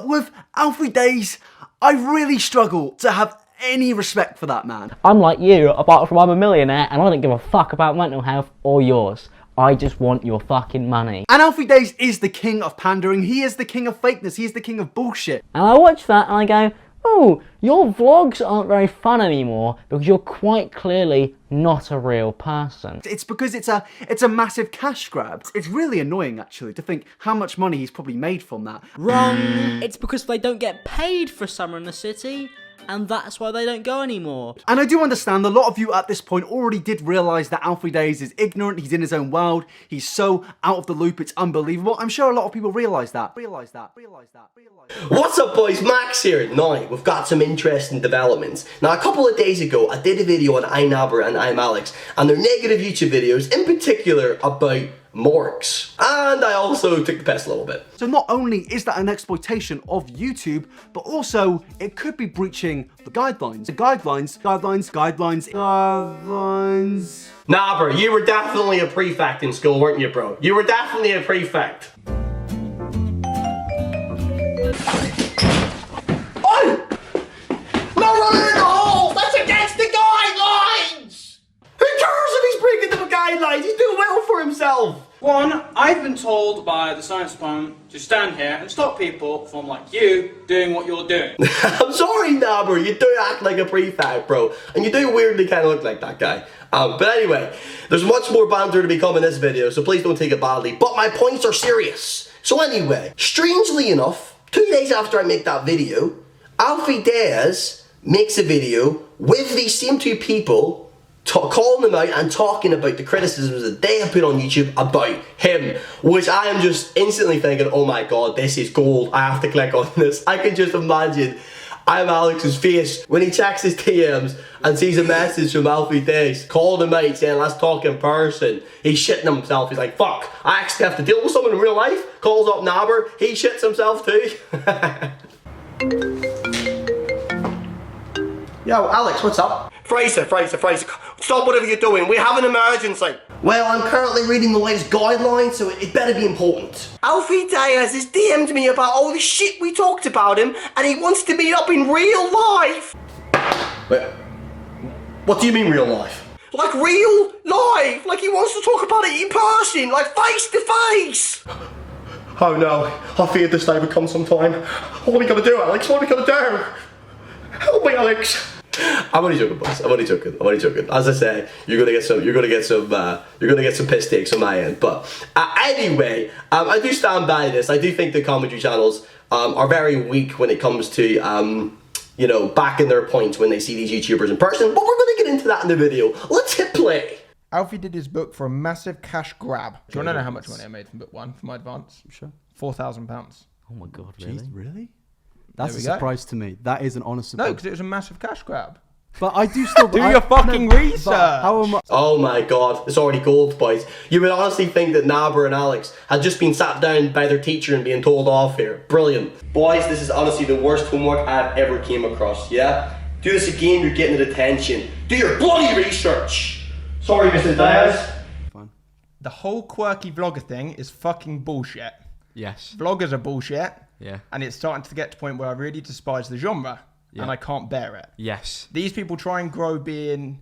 But with Alfie Deyes, I really struggle to have any respect for that man. I'm like you, apart from I'm a millionaire and I don't give a fuck about mental health or yours. I just want your fucking money. And Alfie Deyes is the king of pandering. He is the king of fakeness. He is the king of bullshit. And I watch that and I go, oh, your vlogs aren't very fun anymore because you're quite clearly not a real person. It's because it's a massive cash grab. It's really annoying, actually, to think how much money he's probably made from that. Wrong. It's because they don't get paid for Summer in the City, and that's why they don't go anymore. And I do understand a lot of you at this point already did realise that Alfie Deyes is ignorant, he's in his own world, he's so out of the loop, it's unbelievable. I'm sure a lot of people realise that. What's up boys, Max here. Now, we've got some interesting developments. Now, a couple of days ago, I did a video on Inabber and Imalexx and their negative YouTube videos, in particular about morgues. And I also took the piss a little bit. So not only is that an exploitation of YouTube, but also it could be breaching the guidelines. Guidelines. Nah bro, you were definitely a prefect in school, weren't you bro? You were definitely a prefect. Oh! No running in the hole! That's against the guidelines! Who cares if he's breaking the guidelines? He's doing well for himself! One, I've been told by the science department to stand here and stop people from, like you, doing what you're doing. I'm sorry, Nabber, you do act like a prefect, bro. And you do weirdly kind of look like that guy. But anyway, there's much more banter to be come in this video, so please don't take it badly. But my points are serious. So anyway, strangely enough, 2 days after I make that video, Alfie Deyes makes a video with these same two people calling them out and talking about the criticisms that they have put on YouTube about him, which I am just instantly thinking, oh my god, this is gold, I have to click on this. I can just imagine Imalexx's face when he checks his DMs and sees a message from Alfie Deyes calling him out saying let's talk in person. He's shitting himself, he's like fuck, I actually have to deal with someone in real life. Calls up Nabber, he shits himself too. Yo, Alex, what's up? Fraser, stop whatever you're doing, we have an emergency. Well, I'm currently reading the latest guidelines, so it better be important. Alfie Deyes has DM'd me about all the shit we talked about him, and he wants to meet up in real life. Wait, what do you mean real life? Like real life, like he wants to talk about it in person, like face to face. Oh no, I feared this day would come sometime. What are we gonna do, Alex? What are we gonna do? Help me, Alex. I'm only joking, boys. I'm only joking. As I say, you're gonna get some piss takes on my end. But anyway, I do stand by this. I do think the commentary channels are very weak when it comes to you know, backing their points when they see these YouTubers in person. But we're gonna get into that in the video. Let's hit play. Alfie did his book for a massive cash grab. Do you want to know how much money I made from book one for my advance? Sure. £4,000. Oh my god, really? Jeez, really? That's a surprise to me. That is an honest surprise. No, because it was a massive cash grab. But I do still... Do your fucking research! How am I... Oh my god, it's already gold, boys. You would honestly think that Nabber and Alex had just been sat down by their teacher and being told off here. Brilliant. Boys, this is honestly the worst homework I've ever came across, yeah? Do this again, you're getting a detention. Do your bloody research! Sorry, Mr. Deyes. Fine. The whole quirky vlogger thing is fucking bullshit. Yes. Vloggers are bullshit. Yeah. And it's starting to get to the point where I really despise the genre. Yeah. And I can't bear it. Yes. These people try and grow being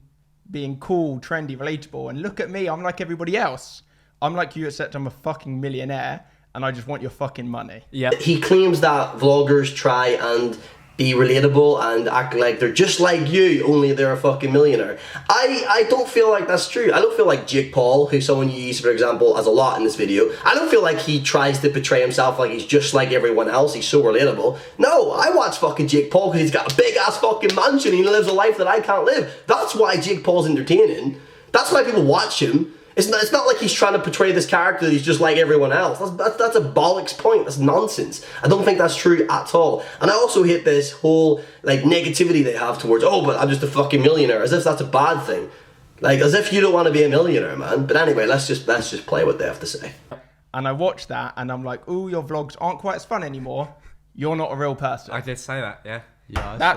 cool, trendy, relatable. And look at me, I'm like everybody else. I'm like you, except I'm a fucking millionaire. And I just want your fucking money. Yeah. He claims that vloggers try and be relatable and act like they're just like you, only they're a fucking millionaire. I don't feel like that's true. I don't feel like Jake Paul, who's someone you use for example as a lot in this video, I don't feel like he tries to portray himself like he's just like everyone else, he's so relatable. No, I watch fucking Jake Paul because he's got a big ass fucking mansion and he lives a life that I can't live. That's why Jake Paul's entertaining. That's why people watch him. It's not like he's trying to portray this character that he's just like everyone else. That's a bollocks point. That's nonsense. I don't think that's true at all. And I also hate this whole like negativity they have towards, oh, but I'm just a fucking millionaire, as if that's a bad thing. Like, as if you don't want to be a millionaire, man. But anyway, let's just play what they have to say. And I watched that and I'm like, ooh, your vlogs aren't quite as fun anymore. You're not a real person. I did say that, yeah.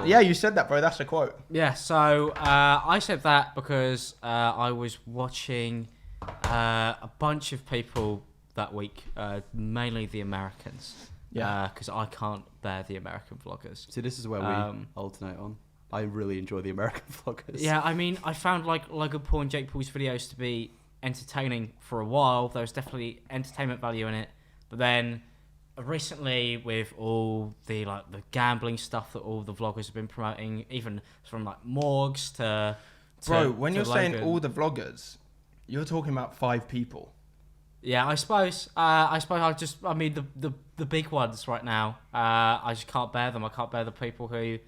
Yeah, you said that, bro. That's a quote. Yeah, so I said that because I was watching a bunch of people that week, mainly the Americans, Yeah. Because I can't bear the American vloggers. So this is where we alternate on. I really enjoy the American vloggers. Yeah, I mean, I found like Logan Paul and Jake Paul's videos to be entertaining for a while. There was definitely entertainment value in it, but then recently with all the the gambling stuff that all the vloggers have been promoting, even from like Morgs to Bro, when you're saying Logan. all the vloggers, you're talking about 5 people. Yeah, I suppose I mean the big ones right now. I just can't bear them. I can't bear the people who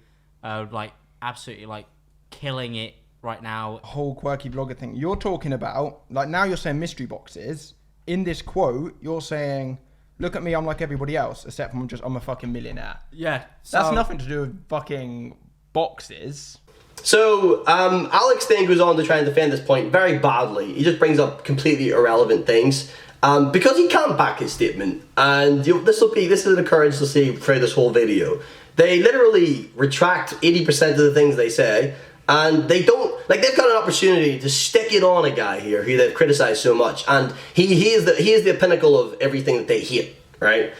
are like absolutely like killing it right now. Whole quirky vlogger thing. You're talking about, like, now you're saying mystery boxes. In this quote, you're saying, look at me, I'm like everybody else, except I'm a fucking millionaire. Yeah, That's nothing to do with fucking boxes. So, Alex then goes on to try and defend this point very badly. He just brings up completely irrelevant things. Because he can't back his statement, and this is an occurrence to see throughout this whole video. They literally retract 80% of the things they say, and they don't, like, they've got an opportunity to stick it on a guy here who they've criticized so much, and he is the pinnacle of everything that they hate, right?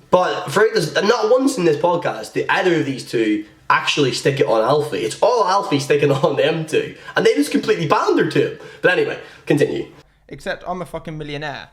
But for not once in this podcast did either of these two actually stick it on Alfie. It's all Alfie sticking on them two, and they just completely pander to him. But anyway, continue. Except I'm a fucking millionaire.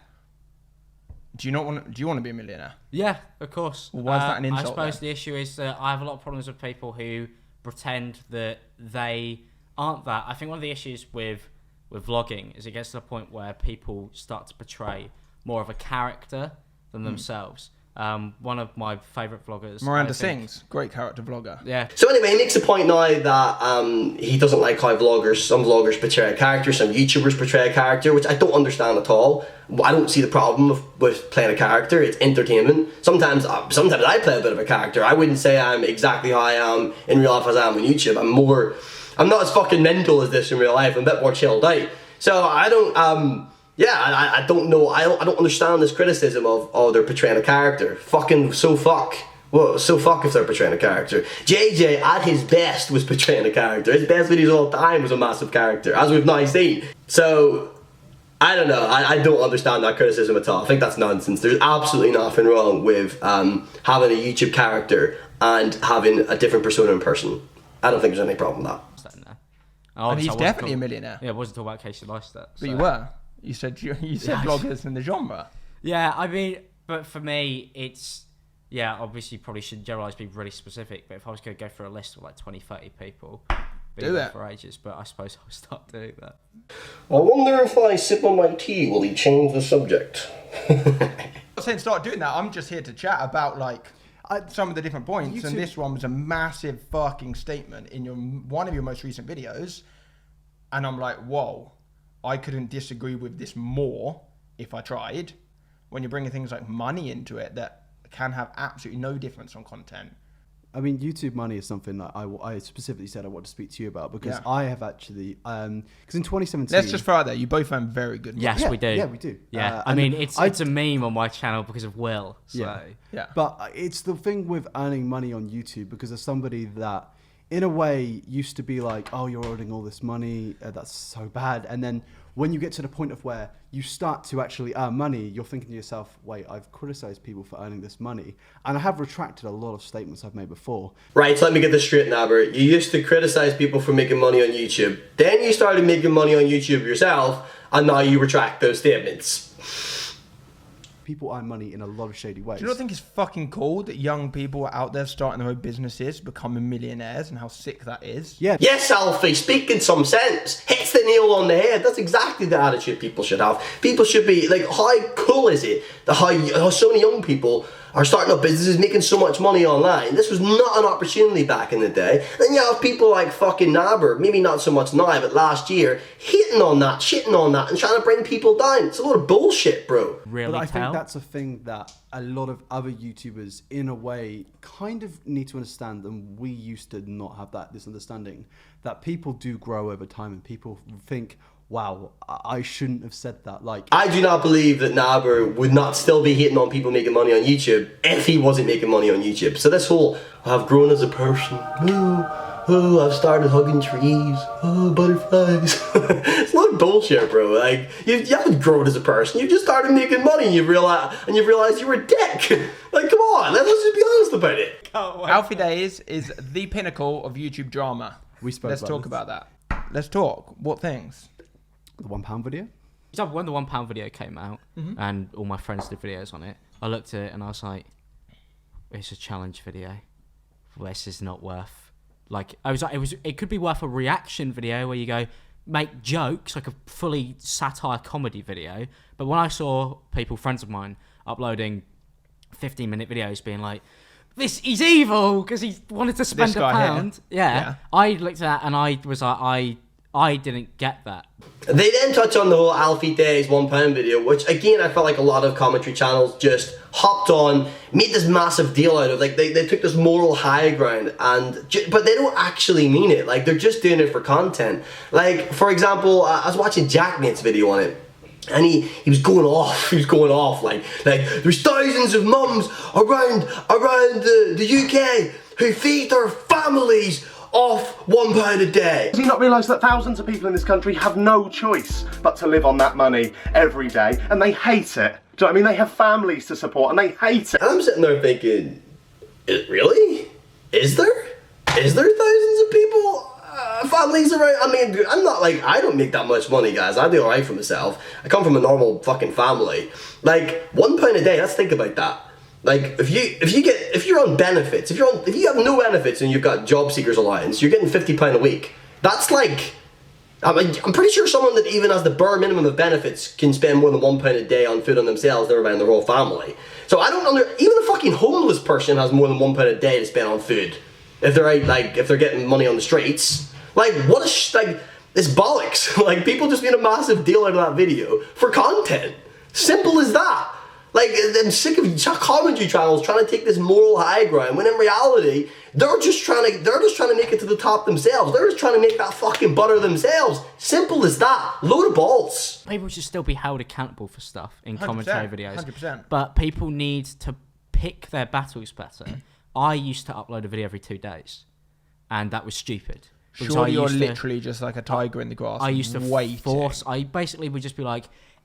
Do you want to be a millionaire? Yeah, of course. Well, why is that an insult I suppose then? the issue is that I have a lot of problems with people who pretend that they aren't that. I think one of the issues with vlogging is it gets to the point where people start to portray more of a character than themselves. One of my favourite vloggers, Miranda I think- Sings, great character vlogger. Yeah. So anyway, he makes a point now that he doesn't like how some vloggers portray a character, some YouTubers portray a character, which I don't understand at all. I don't see the problem with playing a character. It's entertainment. Sometimes I play a bit of a character. I wouldn't say I'm exactly how I am in real life as I am on YouTube. I'm not as fucking mental as this in real life. I'm a bit more chilled out. So I don't, I don't know. I don't understand this criticism of they're portraying a character. Well, so fuck if they're portraying a character. JJ, at his best, was portraying a character. His best videos of all time was a massive character, as we've now seen. So, I don't know. I don't understand that criticism at all. I think that's nonsense. There's absolutely nothing wrong with having a YouTube character and having a different persona in person. I don't think there's any problem with that. And he's definitely a millionaire. Yeah, I wasn't talking about Casey Neistat. But you were. You said vloggers in the genre. Yeah, I mean, but for me, it's... Yeah, obviously you probably shouldn't generalise, be really specific, but if I was going to go for a list of like 20, 30 people, Do it. for ages, but I suppose I'll start doing that. I wonder if I sip on my tea, will he change the subject? I'm not saying start doing that. I'm just here to chat about some of the different points, and this one was a massive fucking statement in one of your most recent videos, and I'm like, whoa, I couldn't disagree with this more if I tried. When you're bringing things like money into it that can have absolutely no difference on content. I mean, YouTube money is something that I specifically said I want to speak to you about because Yeah. I have actually, because in 2017... Let's just throw out there, you both earn very good money. Yes, we do. Yeah, we do. Yeah, I mean, it's a meme on my channel because of Will. So. Yeah. But it's the thing with earning money on YouTube because as somebody that, in a way, used to be like, oh, you're earning all this money, that's so bad. And then when you get to the point of where you start to actually earn money, you're thinking to yourself, wait, I've criticized people for earning this money. And I have retracted a lot of statements I've made before. Right, so let me get this straight, Nabber. You used to criticize people for making money on YouTube. Then you started making money on YouTube yourself, and now you retract those statements. People earn money in a lot of shady ways. Do you not think it's fucking cool that young people are out there starting their own businesses, becoming millionaires, and how sick that is? Yeah. Yes, Alfie, speaking some sense. Hits the nail on the head. That's exactly the attitude people should have. People should be, like, how cool is it that how so many young people are starting up businesses, making so much money online? This was not an opportunity back in the day. Then you have people like fucking Nabber, maybe not so much now, but last year, hating on that, shitting on that, and trying to bring people down. It's a lot of bullshit, bro. Really But I tell? think that's a thing that a lot of other YouTubers, in a way, kind of need to understand, and we used to not have this understanding, that people do grow over time, and people think, wow, I shouldn't have said that. Like, I do not believe that Nabber would not still be hating on people making money on YouTube if he wasn't making money on YouTube. So this whole, I've grown as a person, no, oh, I've started hugging trees, oh, butterflies. It's not bullshit, bro. Like, you haven't grown as a person. You just started making money and you've realized you were a dick. Like, come on, let's just be honest about it. Alfie Deyes is the pinnacle of YouTube drama. Let's talk about that. Let's talk. What things? The £1 video? For example, when the £1 video came out and all my friends did videos on it, I looked at it and I was like, it's a challenge video. This is not worth. Like, I was like, it could be worth a reaction video where you go make jokes, like a fully satire comedy video. But when I saw people, friends of mine, uploading 15-minute videos being like, he's evil because he wanted to spend £1. Yeah. I looked at that and I was like, I didn't get that. They then touch on the whole Alfie Deyes £1 video, which again I felt like a lot of commentary channels just hopped on, made this massive deal out of. Like they took this moral high ground, but they don't actually mean it. Like they're just doing it for content. Like for example, I was watching Jacknate's video on it. And he was going off like there's thousands of mums around the UK who feed their families off £1 a day. Does he not realise that thousands of people in this country have no choice but to live on that money every day, and they hate it? Do you know what I mean? They have families to support and they hate it. And I'm sitting there thinking, really? Is there thousands of people? Families around. I mean, I'm not like, I don't make that much money, guys. I do alright for myself. I come from a normal fucking family. Like £1 a day. Let's think about that. Like if you're on benefits, if you have no benefits and you've got job seekers allowance, you're getting £50 a week. That's like, I'm pretty sure someone that even has the bare minimum of benefits can spend more than £1 a day on food on themselves, never mind their whole family. So I don't even a fucking homeless person has more than £1 a day to spend on food. If they're out, like, if they're getting money on the streets. Like, what a, like, it's bollocks. Like, people just made a massive deal out of that video for content. Simple as that. Like, I'm sick of commentary channels trying to take this moral high ground, when in reality, they're just trying to make it to the top themselves. They're just trying to make that fucking butter themselves. Simple as that. Load of balls. People should still be held accountable for stuff in commentary videos. 100%. But people need to pick their battles better. I used to upload a video every 2 days, and that was stupid. Surely you're literally just like a tiger in the grass. I used to force. I basically would just be like,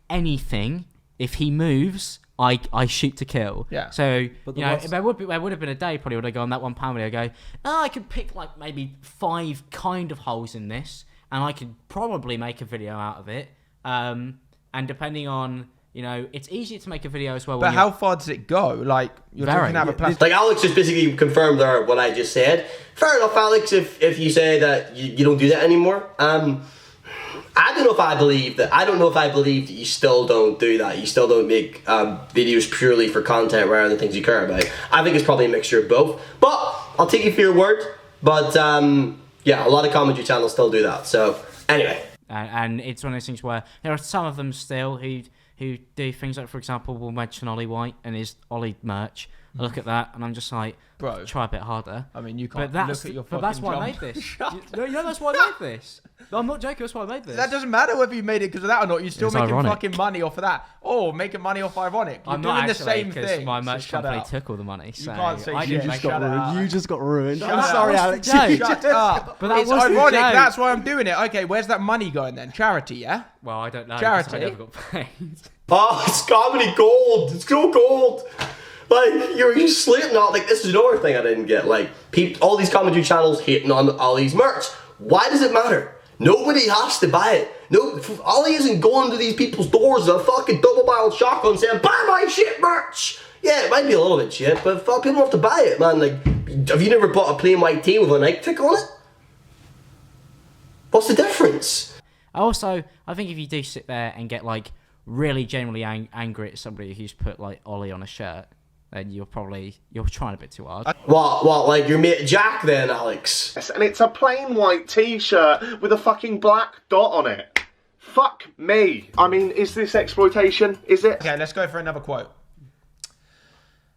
anything. If he moves, I shoot to kill. Yeah. So there would have been a day probably when I go on that £1 video. I go, I could pick like maybe 5 kind of holes in this, and I could probably make a video out of it. And depending on. It's easier to make a video as well. But how far does it go? Like, you're talking about a plastic... Like, Alex just basically confirmed there what I just said. Fair enough, Alex, if you say that you don't do that anymore. I don't know if I believe that. I don't know if I believe that you still don't do that. You still don't make videos purely for content rather than things you care about. I think it's probably a mixture of both. But I'll take you for your word. But, yeah, a lot of commentary channels still do that. So, anyway. And it's one of those things where there are some of them still who do things like, for example, we'll mention Ollie White and his Ollie merch. I look at that and I'm just like, bro, try a bit harder. I mean, you can't look at your fucking But that's why I made this. That's why I made this. No, I'm not joking, that's why I made this. That doesn't matter whether you made it because of that or not. You're still making fucking money off of that. Or making money off Ironic. You're doing the same thing. My merch company took all the money. So you can't say shit. You just got ruined. Shut I'm up. sorry, Alex. Shut up. But it's Ironic, that's why I'm doing it. Okay, where's that money going then? Charity, yeah? Well, I don't know. Charity. I never got paid. Oh, it's comedy gold. It's so gold. Like, you're slating on, like, this is another thing I didn't get. Like, all these commentary channels hating on Ollie's merch. Why does it matter? Nobody has to buy it. No, Ollie isn't going to these people's doors with a fucking double-barreled shotgun saying, buy my shit merch! Yeah, it might be a little bit shit, but people don't have to buy it, man. Like, have you never bought a plain white tee with a Nike tick on it? What's the difference? Also, I think if you do sit there and get, like, really genuinely angry at somebody who's put, like, Ollie on a shirt, then you're trying a bit too hard. What, like your mate Jack then, Alex? Yes, and it's a plain white t-shirt with a fucking black dot on it. Fuck me. I mean, is this exploitation? Is it? Okay, let's go for another quote.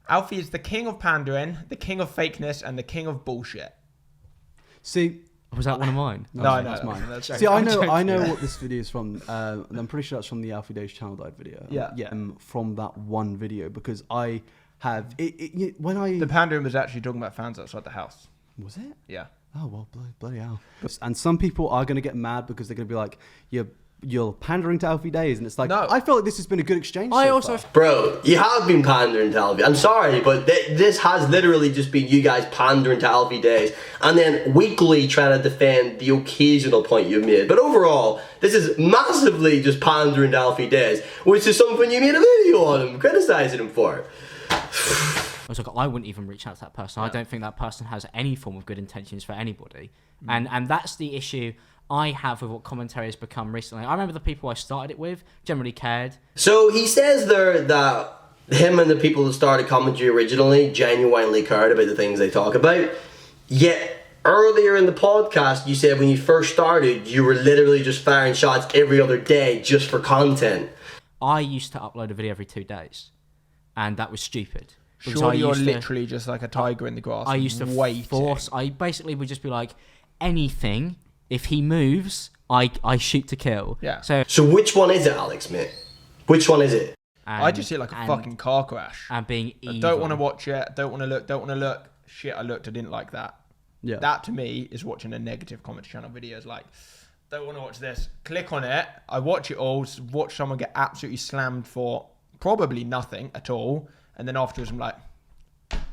Alfie is the king of pandering, the king of fakeness, and the king of bullshit. See... Was that one of mine? No, that's mine. See, I know what this video is from. And I'm pretty sure that's from the Alfie Deyes channel dive video. Yeah. From that one video because I have when I the pandering was actually talking about fans outside the house. Was it? Yeah. Oh, well, bloody hell. And some people are going to get mad because they're going to be like, you're pandering to Alfie Deyes. And it's like, No. I feel like this has been a good exchange I so also far. Bro, you have been pandering to Alfie. I'm sorry, but this has literally just been you guys pandering to Alfie Deyes and then weekly trying to defend the occasional point you've made. But overall, this is massively just pandering to Alfie Deyes, which is something you made a video on him, criticising him for. I wouldn't even reach out to that person. I don't think that person has any form of good intentions for anybody. And that's the issue I have with what commentary has become recently. I remember the people I started it with generally cared. So he says there that him and the people that started commentary originally genuinely cared about the things they talk about. Yet earlier in the podcast, you said when you first started, you were literally just firing shots every other day just for content. I used to upload a video every 2 days, and that was stupid. Because Surely you're used to- literally just like a tiger in the grass. I used to waiting. I basically would just be like, anything, if he moves, I shoot to kill. Yeah. So which one is it, Alex, mate? Which one is it? I just see it like a fucking car crash. And being evil. I don't want to watch it. Don't want to look. Shit, I looked. I didn't like that. Yeah. That to me is watching a negative commentary channel video. Is like, don't want to watch this. Click on it. I watch it all. Watch someone get absolutely slammed for probably nothing at all, and then afterwards I'm like,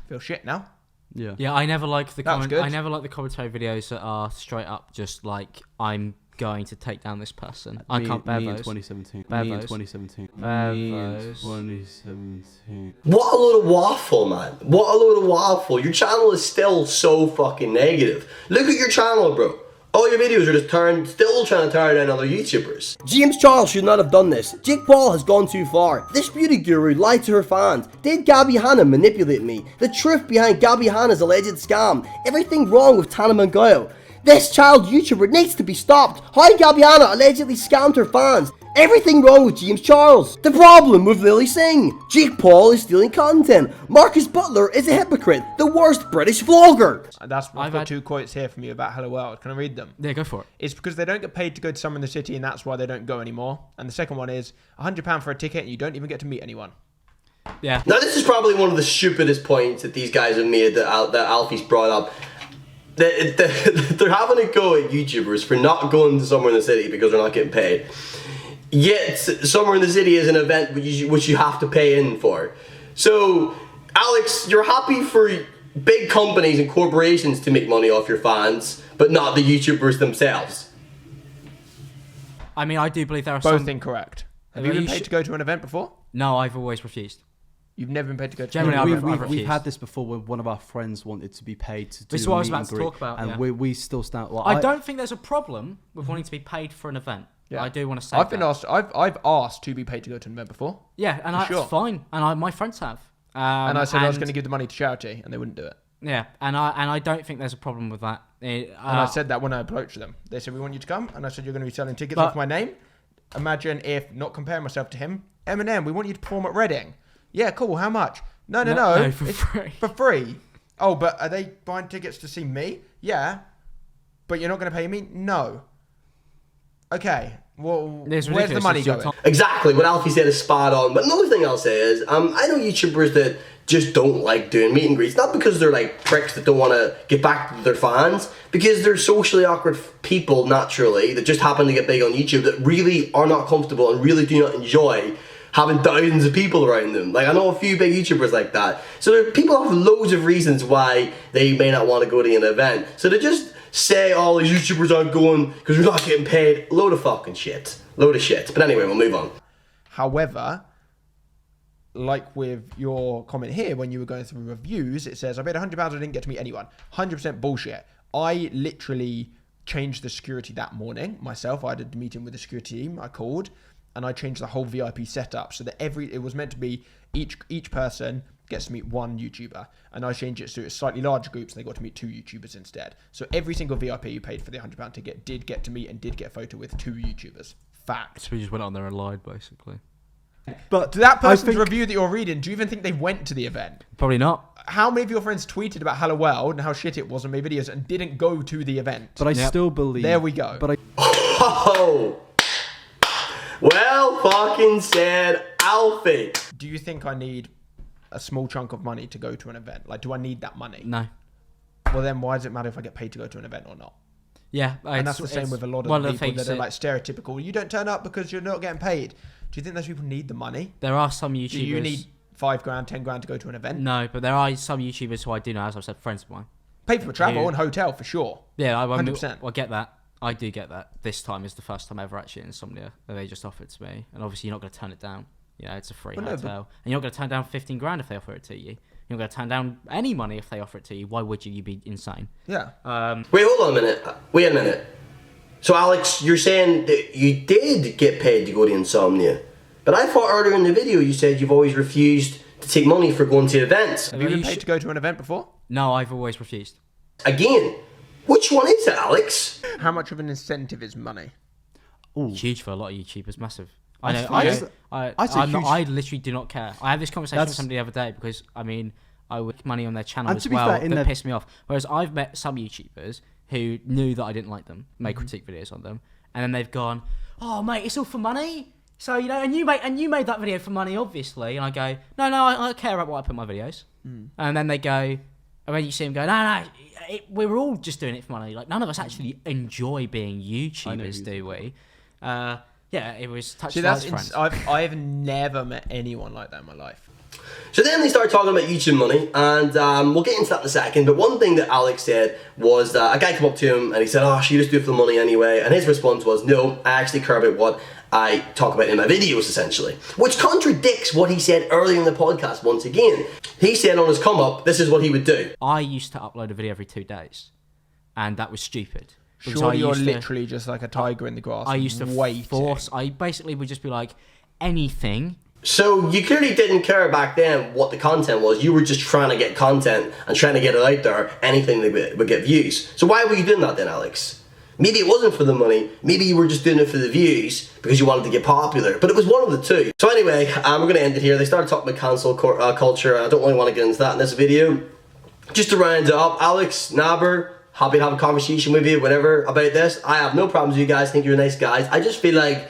feel shit now. Yeah. Yeah, I never like the That was good. I never like the commentary videos that are straight up just like, I'm going to take down this person. I can't bear me in those. 2017. Bear Me in those. 2017. Bear Me in those. 2017. What a load of waffle, man. What a load of waffle. Your channel is still so fucking negative. Look at your channel, bro. All your videos are just still trying to tear down other YouTubers. James Charles should not have done this. Jake Paul has gone too far. This beauty guru lied to her fans. Did Gabby Hanna manipulate me? The truth behind Gabby Hanna's alleged scam. Everything wrong with Tana Mangoyo. This child YouTuber needs to be stopped. How Gabby Hanna allegedly scammed her fans. Everything wrong with James Charles. The problem with Lily Singh. Jake Paul is stealing content. Marcus Butler is a hypocrite. The worst British vlogger. I've got 2 quotes here from you about Hello World. Can I read them? Yeah, go for it. It's because they don't get paid to go to Summer in the City, and that's why they don't go anymore. And the second one is £100 for a ticket, and you don't even get to meet anyone. Yeah. Now this is probably one of the stupidest points that these guys have made that Alfie's brought up. They're having a go at YouTubers for not going to Summer in the City because they're not getting paid. Yet Summer in the City is an event which you have to pay in for. So, Alex, you're happy for big companies and corporations to make money off your fans, but not the YouTubers themselves. I mean, I do believe there are Both some... incorrect. Have you been paid to go to an event before? No, I've always refused. You've never been paid to go to Generally, an event? I've We've refused. had this before when one of our friends wanted to be paid to do This is a what I was meet about and to greet, talk about, and yeah. we still stand. Well, I don't think there's a problem with wanting to be paid for an event. Yeah. I do want to say I've been that. asked. I've asked to be paid to go to an event before, Yeah, and For that's sure. fine. And my friends have. and I said I was going to give the money to charity, and they wouldn't do it. Yeah, and I don't think there's a problem with that. And I said that when I approached them. They said, we want you to come. And I said, you're going to be selling tickets off my name. Imagine if, not comparing myself to him, Eminem, we want you to perform at Reading. Yeah, cool. How much? No, for it's free. For free. Oh, but are they buying tickets to see me? Yeah. But you're not going to pay me? No. Okay. Well, It's where's the ridiculous. money It's your going? time. Exactly, what Alfie said is spot on. But another thing I'll say is, I know YouTubers that just don't like doing meet and greets. Not because they're like pricks that don't want to get back to their fans, because they're socially awkward people naturally that just happen to get big on YouTube that really are not comfortable and really do not enjoy having thousands of people around them. Like, I know a few big YouTubers like that. So people have loads of reasons why they may not want to go to an event. So to just say all these YouTubers aren't going because they're not getting paid, load of fucking shit. Load of shit. But anyway, we'll move on. However, like with your comment here, when you were going through reviews, it says, I paid £100, I didn't get to meet anyone. 100% bullshit. I literally changed the security that morning myself. I had a meeting with the security team. I called and I changed the whole VIP setup so that it was meant to be each person gets to meet one YouTuber, and I changed it so it's slightly larger groups and they got to meet 2 YouTubers instead. So every single VIP you paid for the £100 ticket did get to meet and did get a photo with 2 YouTubers. Fact. So we just went on there and lied, basically. But To that person's think- review that you're reading, do you even think they went to the event? Probably not. How many of your friends tweeted about Hello World and how shit it was and made videos and didn't go to the event? But I still believe. There we go. But I. Oh! Well fucking said, Alfie. Do you think I need a small chunk of money to go to an event? Like, do I need that money? No. well then why does it matter if I get paid to go to an event or not? Yeah, And that's the same with a lot of people that are like stereotypical. You don't turn up because you're not getting paid. Do you think those people need the money? There are some YouTubers. Do you need $5,000, $10,000 to go to an event? No, but there are some YouTubers who I do know, as I've said, friends of mine. Pay for travel and hotel for sure. Yeah, 100%. I get that. I do get that. This time is the first time ever actually in Insomnia that they just offered to me, and obviously you're not going to turn it down. Yeah, it's a free hotel, and you're not going to turn down $15,000 if they offer it to you. You're not going to turn down any money if they offer it to you. Why would you? You'd be insane. Yeah. Wait, hold on a minute. Wait a minute. So, Alex, you're saying that you did get paid to go to Insomnia, but I thought earlier in the video you said you've always refused to take money for going to events. Have you been paid to go to an event before? No, I've always refused. Again, which one is it, Alex? How much of an incentive is money? Huge for a lot of YouTubers, massive. I literally do not care. I had this conversation with somebody the other day because I would make money on their channel as well. That pissed me off. Whereas I've met some YouTubers who knew that I didn't like them, made critique videos on them, and then they've gone, "Oh mate, it's all for money." So and you made that video for money, obviously. And I go, no, I care about what I put in my videos. And then they go, and then you see them go, no, we were all just doing it for money. Like none of us actually enjoy being YouTubers, do we? Yeah, it was touch. See, I've never met anyone like that in my life. So then they started talking about YouTube money, and we'll get into that in a second, but one thing that Alex said was that a guy came up to him and he said, "Oh, you just do it for the money anyway," and his response was, "No, I actually care about what I talk about in my videos," essentially. Which contradicts what he said earlier in the podcast once again. He said on his come up, this is what he would do. I used to upload a video every 2 days, and that was stupid. Surely you're literally just like a tiger in the grass. I used to force, I basically would just be like, anything. So you clearly didn't care back then what the content was. You were just trying to get content and trying to get it out there. Anything that would get views. So why were you doing that then, Alex? Maybe it wasn't for the money. Maybe you were just doing it for the views because you wanted to get popular. But it was one of the two. So anyway, we're going to end it here. They started talking about cancel culture. I don't really want to get into that in this video. Just to round it up, Alfie Deyes, happy to have a conversation with you, whatever, about this. I have no problems with you guys. I think you're nice guys. I just feel like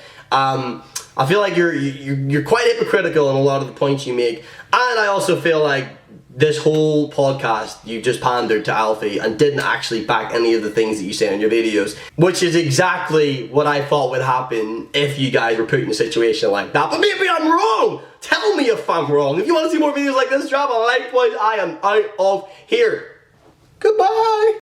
you're quite hypocritical in a lot of the points you make, and I also feel like this whole podcast you just pandered to Alfie and didn't actually back any of the things that you say in your videos, which is exactly what I thought would happen if you guys were put in a situation like that. But maybe I'm wrong. Tell me if I'm wrong. If you want to see more videos like this, drop a like, boys. I am out of here. Goodbye.